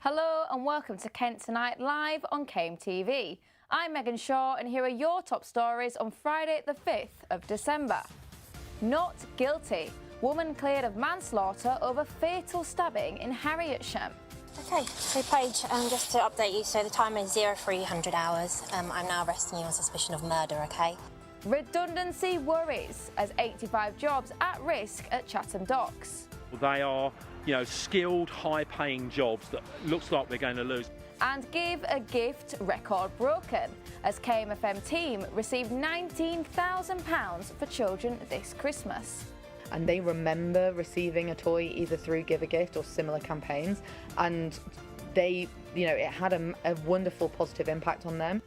Hello and welcome to Kent Tonight live on KMTV. I'm Megan Shaw and here are your top stories on Friday the 5th of December. Not guilty. Woman cleared of manslaughter over fatal stabbing in Harrietsham. Okay, so Paige, just to update you, so the time is 0300 hours. I'm now arresting you on suspicion of murder, okay? Redundancy worries as 85 jobs at risk at Chatham Docks. They are, skilled, high-paying jobs that looks like we're going to lose. And give a gift record broken as KMFM team received £19,000 for children this Christmas. And they remember receiving a toy either through Give a Gift or similar campaigns, and they, it had a wonderful positive impact on them.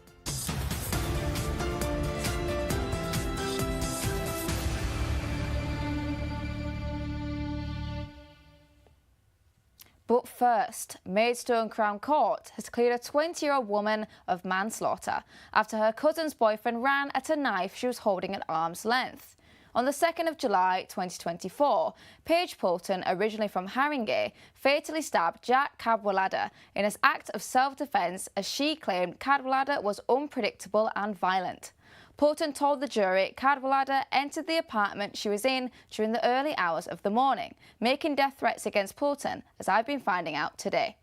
But first, Maidstone Crown Court has cleared a 20-year-old woman of manslaughter after her cousin's boyfriend ran at a knife she was holding at arm's length. On the 2nd of July 2024, Paige Poulton, originally from Haringey, fatally stabbed Jack Cadwallader in an act of self-defence as she claimed Cadwallader was unpredictable and violent. Poulton told the jury Cadwallader entered the apartment she was in during the early hours of the morning, making death threats against Poulton, as I've been finding out today.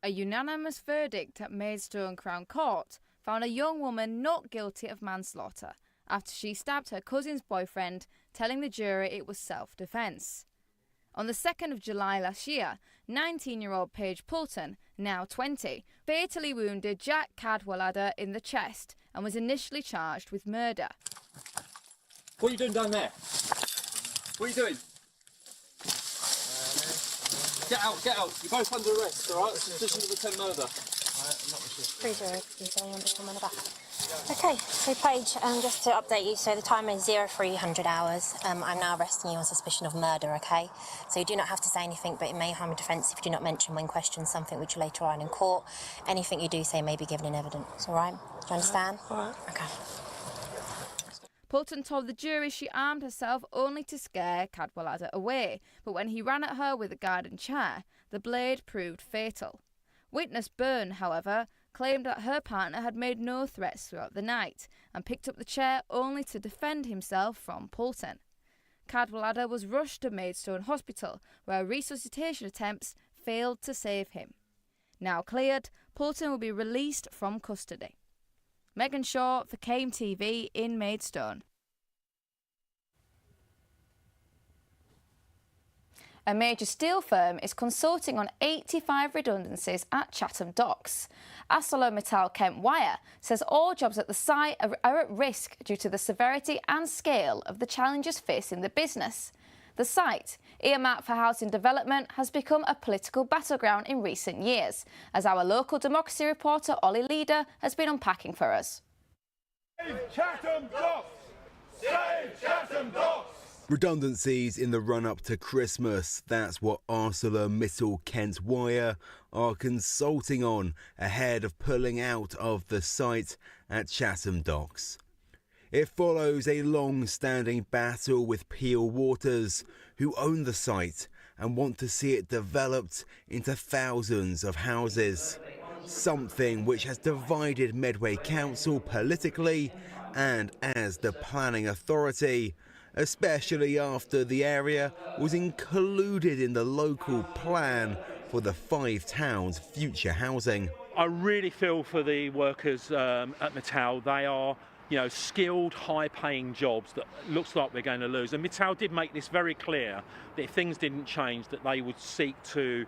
A unanimous verdict at Maidstone Crown Court found a young woman not guilty of manslaughter after she stabbed her cousin's boyfriend, telling the jury it was self-defence. On the 2nd of July last year, 19-year-old Paige Poulton, now 20, fatally wounded Jack Cadwallader in the chest and was initially charged with murder. What are you doing down there? What are you doing? Get out, get out. You're both under arrest, alright? Suspicion of attempt murder. Please, you understand the back. Okay, so Paige, just to update you, so the time is 0300 hours. I'm now arresting you on suspicion of murder, okay? So you do not have to say anything, but it may harm a defence if you do not mention when questioned something which you later on in court. Anything you do say may be given in evidence, all right? Do you understand? All right. Okay. Poulton told the jury she armed herself only to scare Cadwallader away, but when he ran at her with a garden chair, the blade proved fatal. Witness Byrne, however, claimed that her partner had made no threats throughout the night and picked up the chair only to defend himself from Poulton. Cadwallader was rushed to Maidstone Hospital, where resuscitation attempts failed to save him. Now cleared, Poulton will be released from custody. Megan Shaw for KMTV in Maidstone. A major steel firm is consulting on 85 redundancies at Chatham Docks. ArcelorMittal Kent Wire says all jobs at the site are at risk due to the severity and scale of the challenges facing the business. The site, earmarked for housing development, has become a political battleground in recent years, as our local democracy reporter Ollie Leader has been unpacking for us. Save Chatham Docks! Save Chatham Docks! Redundancies in the run-up to Christmas, that's what ArcelorMittal Kent Wire are consulting on ahead of pulling out of the site at Chatham Docks. It follows a long-standing battle with Peel Waters, who own the site and want to see it developed into thousands of houses, something which has divided Medway Council politically and as the planning authority, especially after the area was included in the local plan for the 5 towns' future housing. I really feel for the workers at Mittal. They are, skilled, high-paying jobs that looks like we're going to lose. And Mittal did make this very clear that if things didn't change, that they would seek to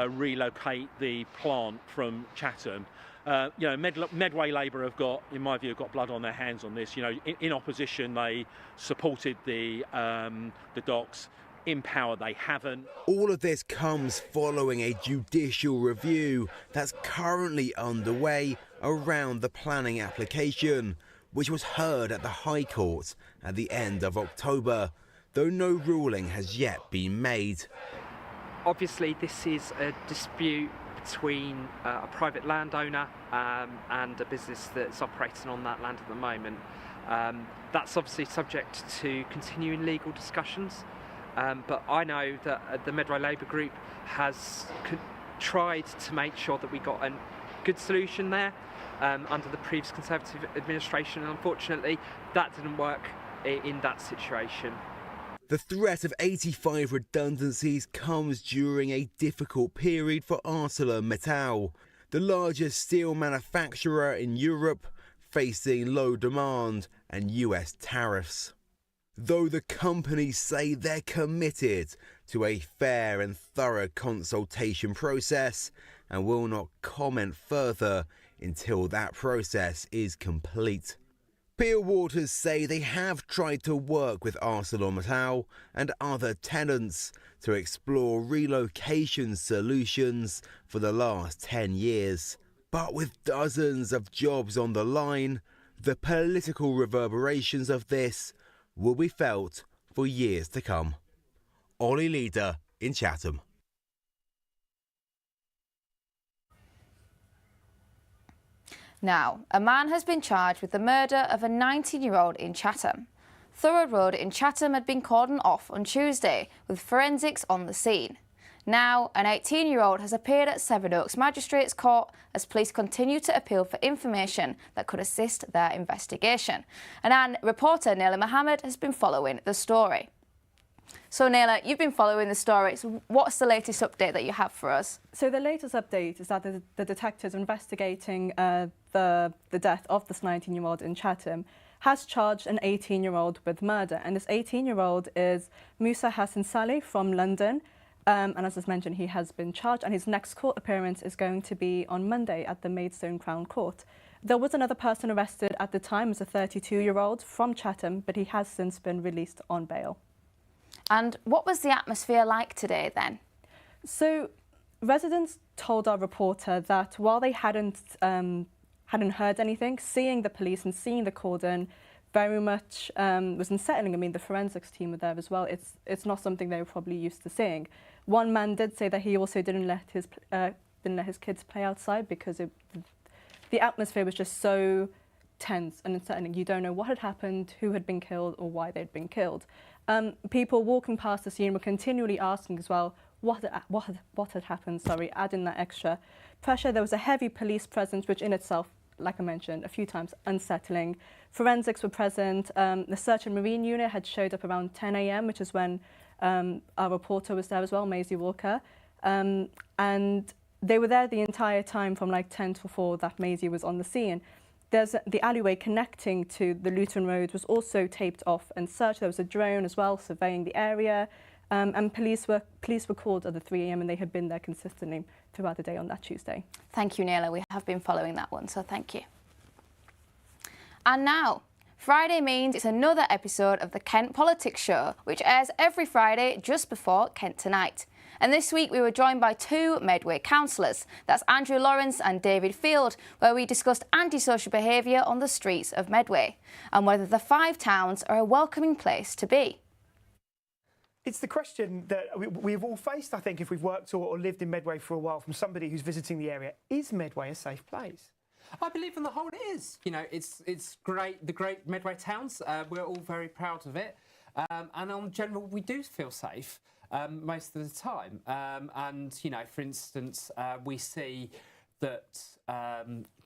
relocate the plant from Chatham. Medway Labour have got, in my view, got blood on their hands on this. In opposition, they supported the docks. In power, they haven't. All of this comes following a judicial review that's currently underway around the planning application, which was heard at the High Court at the end of October, though no ruling has yet been made. Obviously, this is a dispute between a private landowner and a business that's operating on that land at the moment. That's obviously subject to continuing legal discussions, but I know that the Medway Labour Group has tried to make sure that we got a good solution there under the previous Conservative administration, and unfortunately that didn't work in that situation. The threat of 85 redundancies comes during a difficult period for ArcelorMittal, the largest steel manufacturer in Europe, facing low demand and US tariffs. Though the companies say they're committed to a fair and thorough consultation process and will not comment further until that process is complete. Peel Waters say they have tried to work with ArcelorMittal and other tenants to explore relocation solutions for the last 10 years. But with dozens of jobs on the line, the political reverberations of this will be felt for years to come. Ollie Leader in Chatham. Now, a man has been charged with the murder of a 19-year-old in Chatham. Thorough Road in Chatham had been cordoned off on Tuesday, with forensics on the scene. Now, an 18-year-old has appeared at Sevenoaks Magistrates Court as police continue to appeal for information that could assist their investigation. And our reporter, Naila Mohammed, has been following the story. So, Naila, you've been following the story. So what's the latest update that you have for us? So the latest update is that the detectives investigating the death of this 19-year-old in Chatham has charged an 18-year-old with murder. And this 18-year-old is Musa Hassan Saleh from London. And as I mentioned, he has been charged, and his next court appearance is going to be on Monday at the Maidstone Crown Court. There was another person arrested at the time, as a 32-year-old from Chatham, but he has since been released on bail. And what was the atmosphere like today then? So residents told our reporter that while they hadn't heard anything, seeing the police and seeing the cordon very much was unsettling. I mean, the forensics team were there as well. It's not something they were probably used to seeing. One man did say that he also didn't let his kids play outside because the atmosphere was just so tense and unsettling. You don't know what had happened, who had been killed, or why they'd been killed. People walking past the scene were continually asking as well what had happened. Adding that extra pressure. There was a heavy police presence, which in itself, like I mentioned a few times, unsettling. Forensics were present. The search and marine unit had showed up around 10 a.m, which is when our reporter was there as well, Maisie Walker. And they were there the entire time from like 10 to 4 that Maisie was on the scene. The alleyway connecting to the Luton Road was also taped off and searched. There was a drone as well surveying the area. And police were called at the 3 a.m. and they had been there consistently throughout the day on that Tuesday. Thank you, Naila. We have been following that one, so thank you. And now, Friday means it's another episode of the Kent Politics Show, which airs every Friday just before Kent Tonight. And this week we were joined by two Medway councillors, that's Andrew Lawrence and David Field, where we discussed antisocial behaviour on the streets of Medway and whether the 5 towns are a welcoming place to be. It's the question that we've all faced, I think, if we've worked or lived in Medway for a while, from somebody who's visiting the area. Is Medway a safe place? I believe on the whole it is. You know, it's great, the great Medway towns. We're all very proud of it. And on general, we do feel safe most of the time. And, you know, for instance, we see that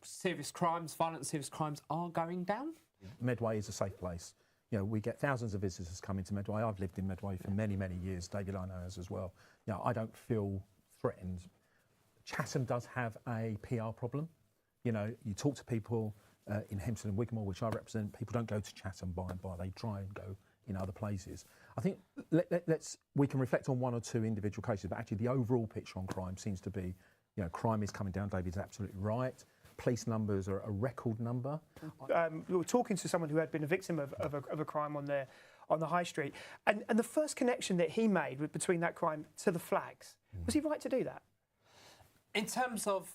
serious crimes, violent serious crimes are going down. Medway is a safe place. You know, we get thousands of visitors coming to Medway. I've lived in Medway for many, many years. David, I know has as well. You know, I don't feel threatened. Chatham does have a PR problem. You know, you talk to people in Hempstead and Wigmore, which I represent, people don't go to Chatham by and by. They try and go in other places. I think we can reflect on 1 or 2 individual cases, but actually the overall picture on crime seems to be, you know, crime is coming down. David's absolutely right. Police numbers are a record number. We were talking to someone who had been a victim of a crime on the high street, and the first connection that he made between that crime to the flags, was he right to do that? In terms of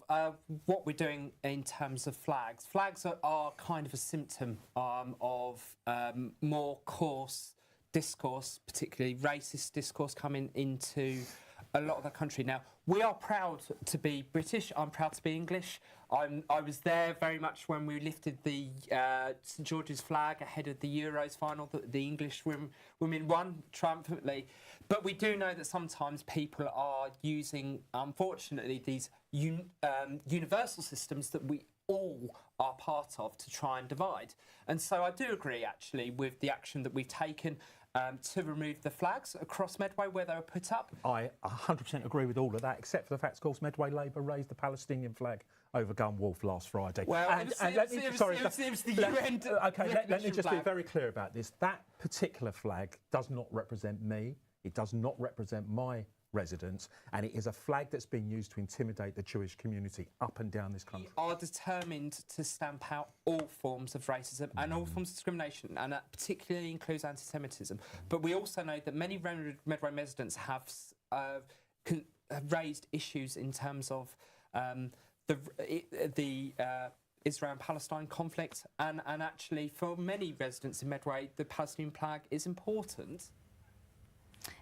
what we're doing in terms of flags, flags are kind of a symptom of more coarse discourse, particularly racist discourse coming into a lot of the country. Now, we are proud to be British. I'm proud to be English. I was there very much when we lifted the St George's flag ahead of the Euros final that the English women won triumphantly. But we do know that sometimes people are using, unfortunately, these universal systems that we all are part of to try and divide. And so I do agree, actually, with the action that we've taken to remove the flags across Medway where they were put up. I 100% agree with all of that, except for the fact, of course, Medway Labour raised the Palestinian flag over Gunwolf last Friday. Well, it was the UN. Okay, let me just be very clear about this. That particular flag does not represent me. It does not represent my residents, and it is a flag that's been used to intimidate the Jewish community up and down this country. We are determined to stamp out all forms of racism and all forms of discrimination, and that particularly includes anti-Semitism. But we also know that many Medway residents have raised issues in terms of the Israel and Palestine conflict, and actually for many residents in Medway, the Palestinian flag is important.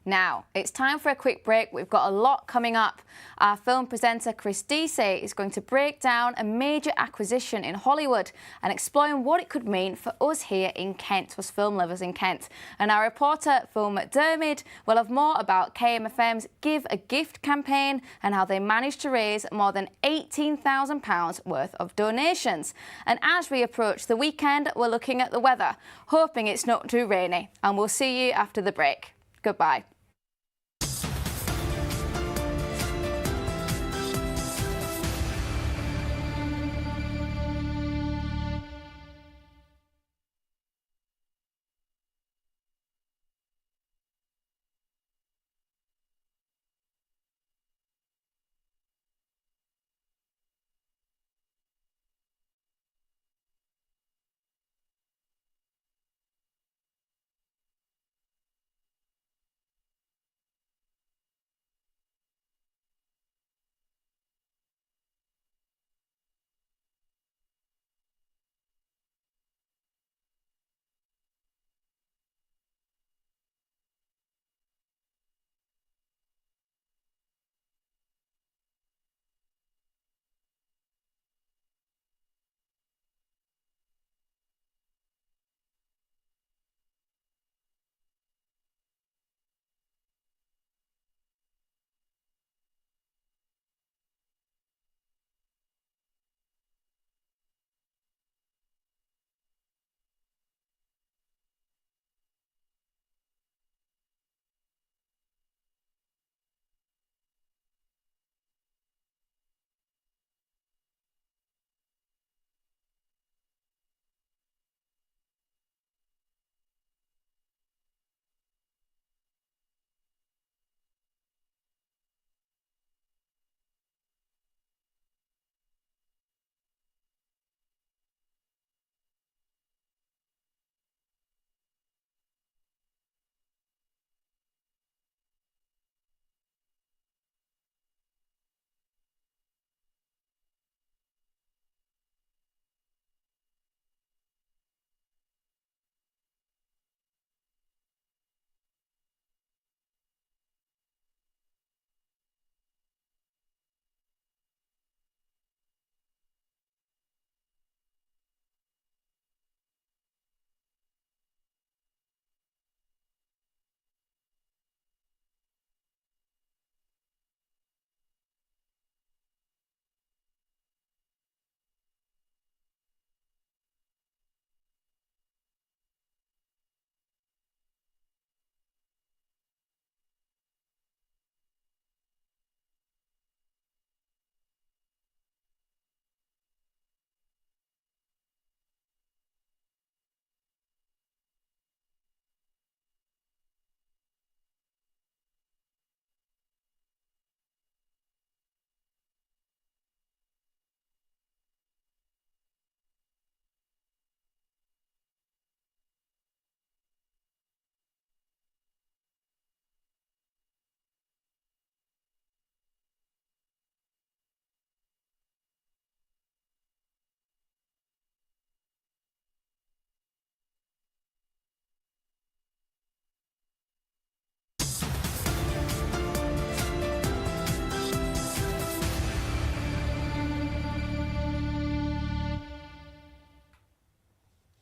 Now, it's time for a quick break. We've got a lot coming up. Our film presenter Chris Deasy is going to break down a major acquisition in Hollywood and explain what it could mean for us here in Kent, us film lovers in Kent. And our reporter Phil McDermott will have more about KMFM's Give a Gift campaign and how they managed to raise more than £18,000 worth of donations. And as we approach the weekend, we're looking at the weather, hoping it's not too rainy. And we'll see you after the break. Goodbye.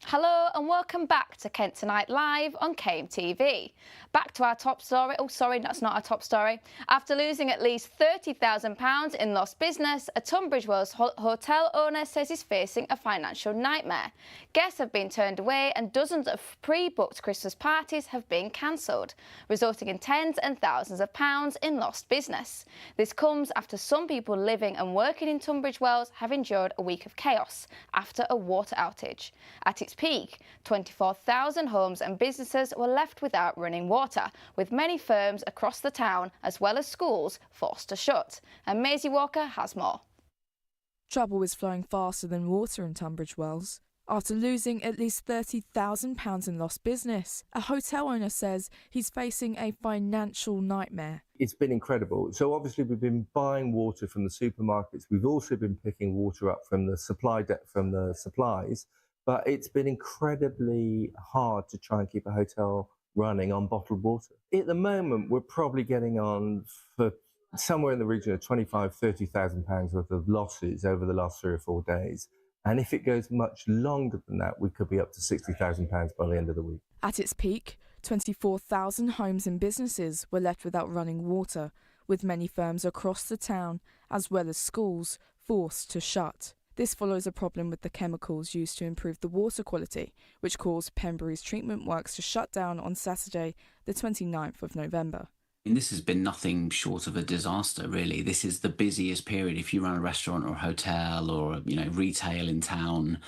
Hello and welcome back to Kent Tonight Live on KMTV. Back to our top story. Oh, sorry, that's not our top story. After losing at least £30,000 in lost business, a Tunbridge Wells hotel owner says he's facing a financial nightmare. Guests have been turned away and dozens of pre-booked Christmas parties have been cancelled, resulting in tens and thousands of pounds in lost business. This comes after some people living and working in Tunbridge Wells have endured a week of chaos after a water outage. At its peak, 24,000 homes and businesses were left without running water, with many firms across the town, as well as schools, forced to shut. And Maisie Walker has more. Trouble is flowing faster than water in Tunbridge Wells. After losing at least £30,000 in lost business, a hotel owner says he's facing a financial nightmare. It's been incredible. So obviously we've been buying water from the supermarkets. We've also been picking water up from the supplies. But it's been incredibly hard to try and keep a hotel running on bottled water. At the moment, we're probably getting on for somewhere in the region of £25,000–30,000 worth of losses over the last 3 or 4 days. And if it goes much longer than that, we could be up to £60,000 by the end of the week. At its peak, 24,000 homes and businesses were left without running water, with many firms across the town, as well as schools, forced to shut. This follows a problem with the chemicals used to improve the water quality, which caused Pembury's treatment works to shut down on Saturday, the 29th of November. This has been nothing short of a disaster, really. This is the busiest period if you run a restaurant or a hotel or retail in town.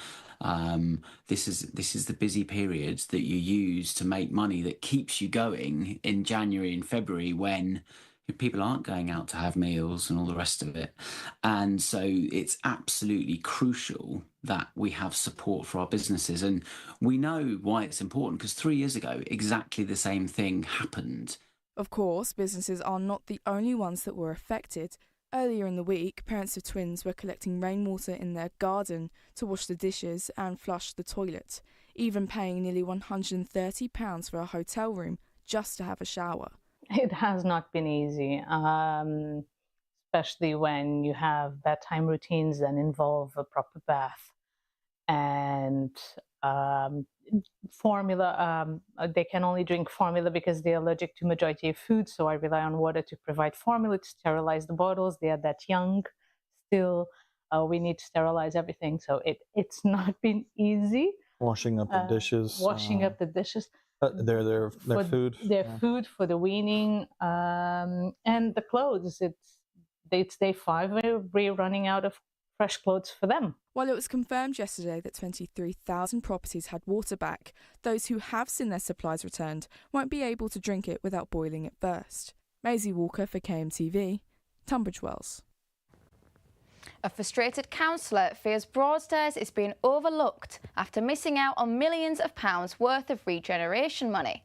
This is the busy periods that you use to make money that keeps you going in January and February when people aren't going out to have meals and all the rest of it. And so it's absolutely crucial that we have support for our businesses. And we know why it's important, because 3 years ago, exactly the same thing happened. Of course, businesses are not the only ones that were affected. Earlier in the week, parents of twins were collecting rainwater in their garden to wash the dishes and flush the toilet, even paying nearly £130 for a hotel room just to have a shower. It has not been easy, especially when you have bedtime routines that involve a proper bath and formula. They can only drink formula because they're allergic to majority of food, so I rely on water to provide formula, to sterilize the bottles. They are that young still. We need to sterilize everything, so it's not been easy. Washing up the dishes. Washing up the dishes. Their food. Their food for the weaning, and the clothes. It's day 5. We're running out of fresh clothes for them. While it was confirmed yesterday that 23,000 properties had water back, those who have seen their supplies returned won't be able to drink it without boiling it first. Maisie Walker for KMTV, Tunbridge Wells. A frustrated councillor fears Broadstairs is being overlooked after missing out on millions of pounds worth of regeneration money.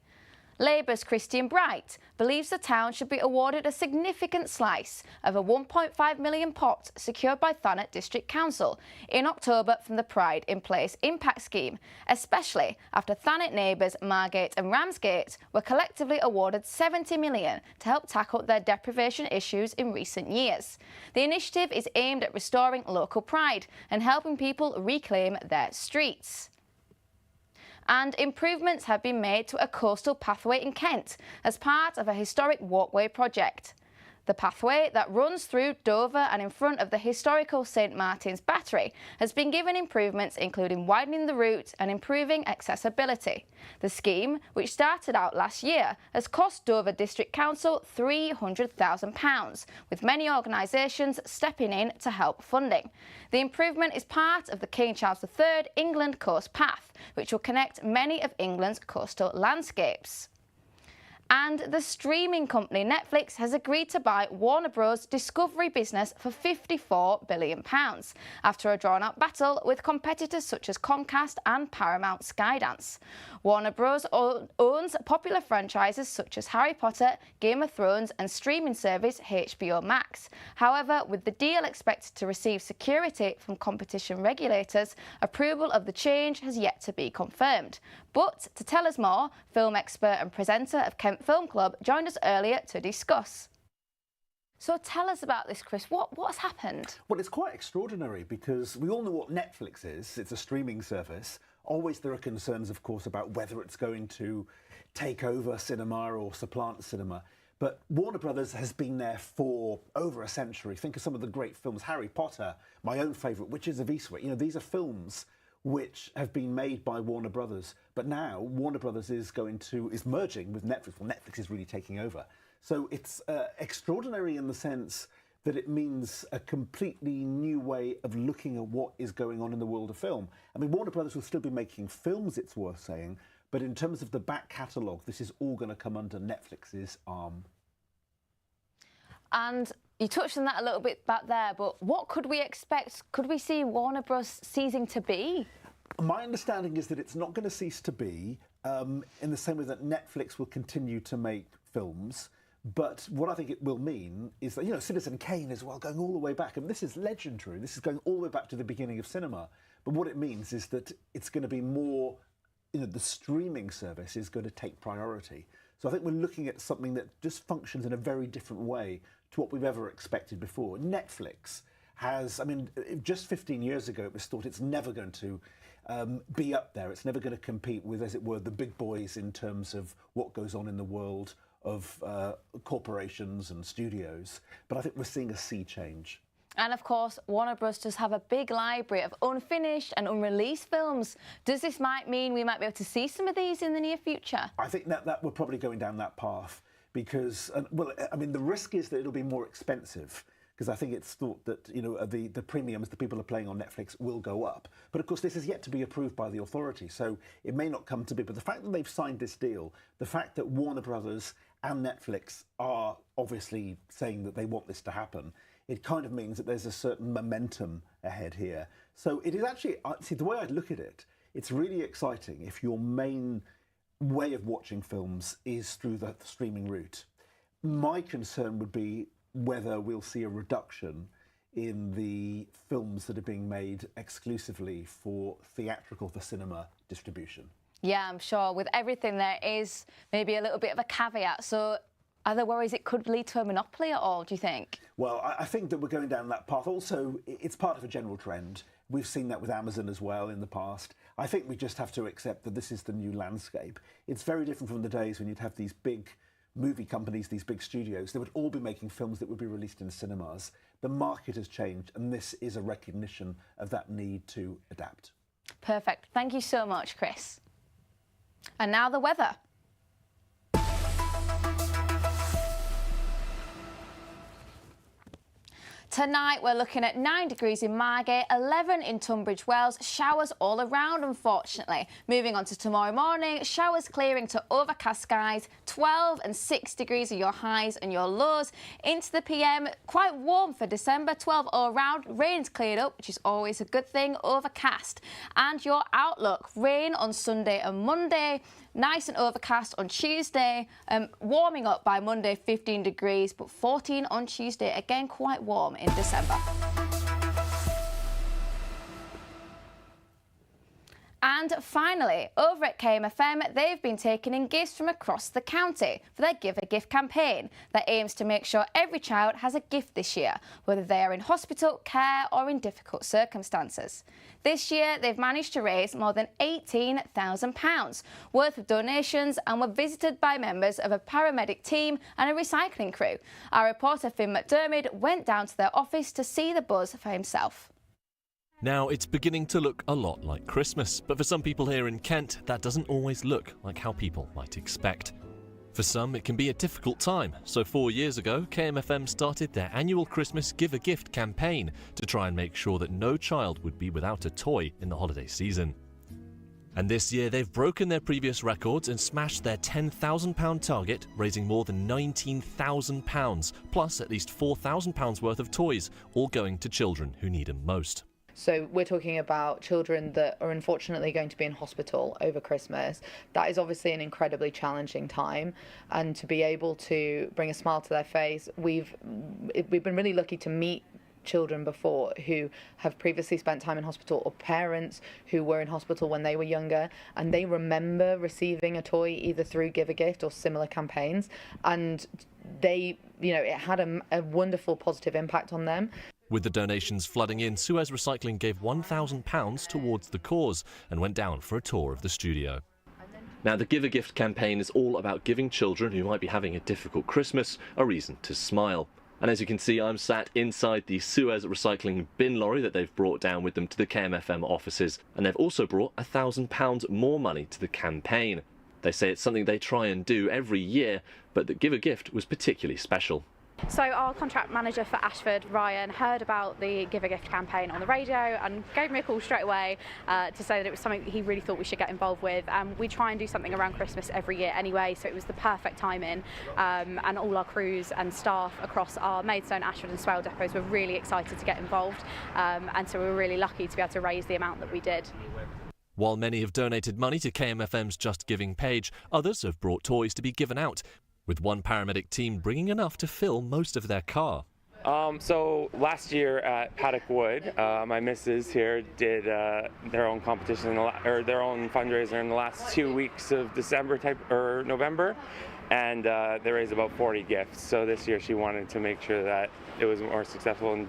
Labour's Christian Bright believes the town should be awarded a significant slice of a £1.5 million pot secured by Thanet District Council in October from the Pride in Place Impact Scheme, especially after Thanet neighbours Margate and Ramsgate were collectively awarded £70 million to help tackle their deprivation issues in recent years. The initiative is aimed at restoring local pride and helping people reclaim their streets. And improvements have been made to a coastal pathway in Kent as part of a historic walkway project. The pathway that runs through Dover and in front of the historical St Martin's Battery has been given improvements including widening the route and improving accessibility. The scheme, which started out last year, has cost Dover District Council £300,000, with many organisations stepping in to help funding. The improvement is part of the King Charles III England Coast Path, which will connect many of England's coastal landscapes. And the streaming company Netflix has agreed to buy Warner Bros. Discovery business for £54 billion after a drawn-out battle with competitors such as Comcast and Paramount Skydance. Warner Bros. Owns popular franchises such as Harry Potter, Game of Thrones and streaming service HBO Max. However, with the deal expected to receive security from competition regulators, approval of the change has yet to be confirmed. But to tell us more, film expert and presenter of Kent Film Club joined us earlier to discuss. So tell us about this, Chris. What's happened? Well, it's quite extraordinary because we all know what Netflix is. It's a streaming service. Always there are concerns, of course, about whether it's going to take over cinema or supplant cinema. But Warner Brothers has been there for over a century. Think of some of the great films, Harry Potter, my own favourite, Witches of Eastwick. You know, these are films which have been made by Warner Brothers. But now Warner Brothers is merging with Netflix. Well, Netflix is really taking over. So it's extraordinary in the sense that it means a completely new way of looking at what is going on in the world of film. I mean, Warner Brothers will still be making films, it's worth saying, but in terms of the back catalogue, this is all going to come under Netflix's arm. And you touched on that a little bit back there, but what could we expect? Could we see Warner Bros. Ceasing to be? My understanding is that it's not going to cease to be, in the same way that Netflix will continue to make films. But what I think it will mean is that, you know, Citizen Kane as well, going all the way back. I mean, this is legendary. This is going all the way back to the beginning of cinema. But what it means is that it's going to be more, you know, the streaming service is going to take priority. So I think we're looking at something that just functions in a very different way to what we've ever expected before. Netflix has, I mean, just 15 years ago, it was thought it's never going to be up there. It's never going to compete with, as it were, the big boys in terms of what goes on in the world of corporations and studios. But I think we're seeing a sea change. And of course, Warner Bros. Does have a big library of unfinished and unreleased films. Does this might mean we might be able to see some of these in the near future? I think that we're probably going down that path because, well, I mean, the risk is that it'll be more expensive because I think it's thought that, you know, the premiums that people are playing on Netflix will go up. But of course, this is yet to be approved by the authority, so it may not come to be. But the fact that they've signed this deal, the fact that Warner Brothers and Netflix are obviously saying that they want this to happen, it kind of means that there's a certain momentum ahead here. So it is actually, see, the way I'd look at it, it's really exciting if your main way of watching films is through the streaming route. My concern would be whether we'll see a reduction in the films that are being made exclusively for theatrical, for cinema distribution. Yeah, I'm sure. With everything, there is maybe a little bit of a caveat. So are there worries it could lead to a monopoly at all, do you think? Well, I think that we're going down that path. Also, it's part of a general trend. We've seen that with Amazon as well in the past. I think we just have to accept that this is the new landscape. It's very different from the days when you'd have these big movie companies, these big studios. They would all be making films that would be released in cinemas. The market has changed, and this is a recognition of that need to adapt. Perfect. Thank you so much, Chris. And now the weather. Tonight we're looking at 9 degrees in Margate, 11 in Tunbridge Wells, showers all around unfortunately. Moving on to tomorrow morning, showers clearing to overcast skies, 12 and 6 degrees are your highs and your lows. Into the PM, quite warm for December, 12 all around, rain's cleared up, which is always a good thing, overcast. And your outlook, rain on Sunday and Monday, nice and overcast on Tuesday, warming up by Monday 15 degrees, but 14 on Tuesday, again quite warm in December. And finally, over at KMFM, they've been taking in gifts from across the county for their Give a Gift campaign that aims to make sure every child has a gift this year, whether they are in hospital, care or in difficult circumstances. This year, they've managed to raise more than £18,000 worth of donations and were visited by members of a paramedic team and a recycling crew. Our reporter Finn McDermott went down to their office to see the buzz for himself. Now, it's beginning to look a lot like Christmas, but for some people here in Kent, that doesn't always look like how people might expect. For some, it can be a difficult time, so 4 years ago, KMFM started their annual Christmas Give a Gift campaign to try and make sure that no child would be without a toy in the holiday season. And this year, they've broken their previous records and smashed their £10,000 target, raising more than £19,000, plus at least £4,000 worth of toys, all going to children who need them most. So we're talking about children that are unfortunately going to be in hospital over Christmas. That is obviously an incredibly challenging time, and to be able to bring a smile to their face, we've been really lucky to meet children before who have previously spent time in hospital, or parents who were in hospital when they were younger, and they remember receiving a toy either through Give a Gift or similar campaigns, and they, you know, it had a wonderful positive impact on them. With the donations flooding in, Suez Recycling gave £1,000 towards the cause and went down for a tour of the studio. Now, the Give a Gift campaign is all about giving children who might be having a difficult Christmas a reason to smile. And as you can see, I'm sat inside the Suez Recycling bin lorry that they've brought down with them to the KMFM offices. And they've also brought £1,000 more money to the campaign. They say it's something they try and do every year, but that Give a Gift was particularly special. So our contract manager for Ashford, Ryan, heard about the Give a Gift campaign on the radio and gave me a call straight away to say that it was something he really thought we should get involved with. We try and do something around Christmas every year anyway, so it was the perfect timing, and all our crews and staff across our Maidstone, Ashford and Swale depots were really excited to get involved, and so we were really lucky to be able to raise the amount that we did. While many have donated money to KMFM's Just Giving page, others have brought toys to be given out, with one paramedic team bringing enough to fill most of their car. So last year at Paddock Wood, my missus here did their own competition or their own fundraiser in the last 2 weeks of November, and they raised about 40 gifts. So this year she wanted to make sure that it was more successful.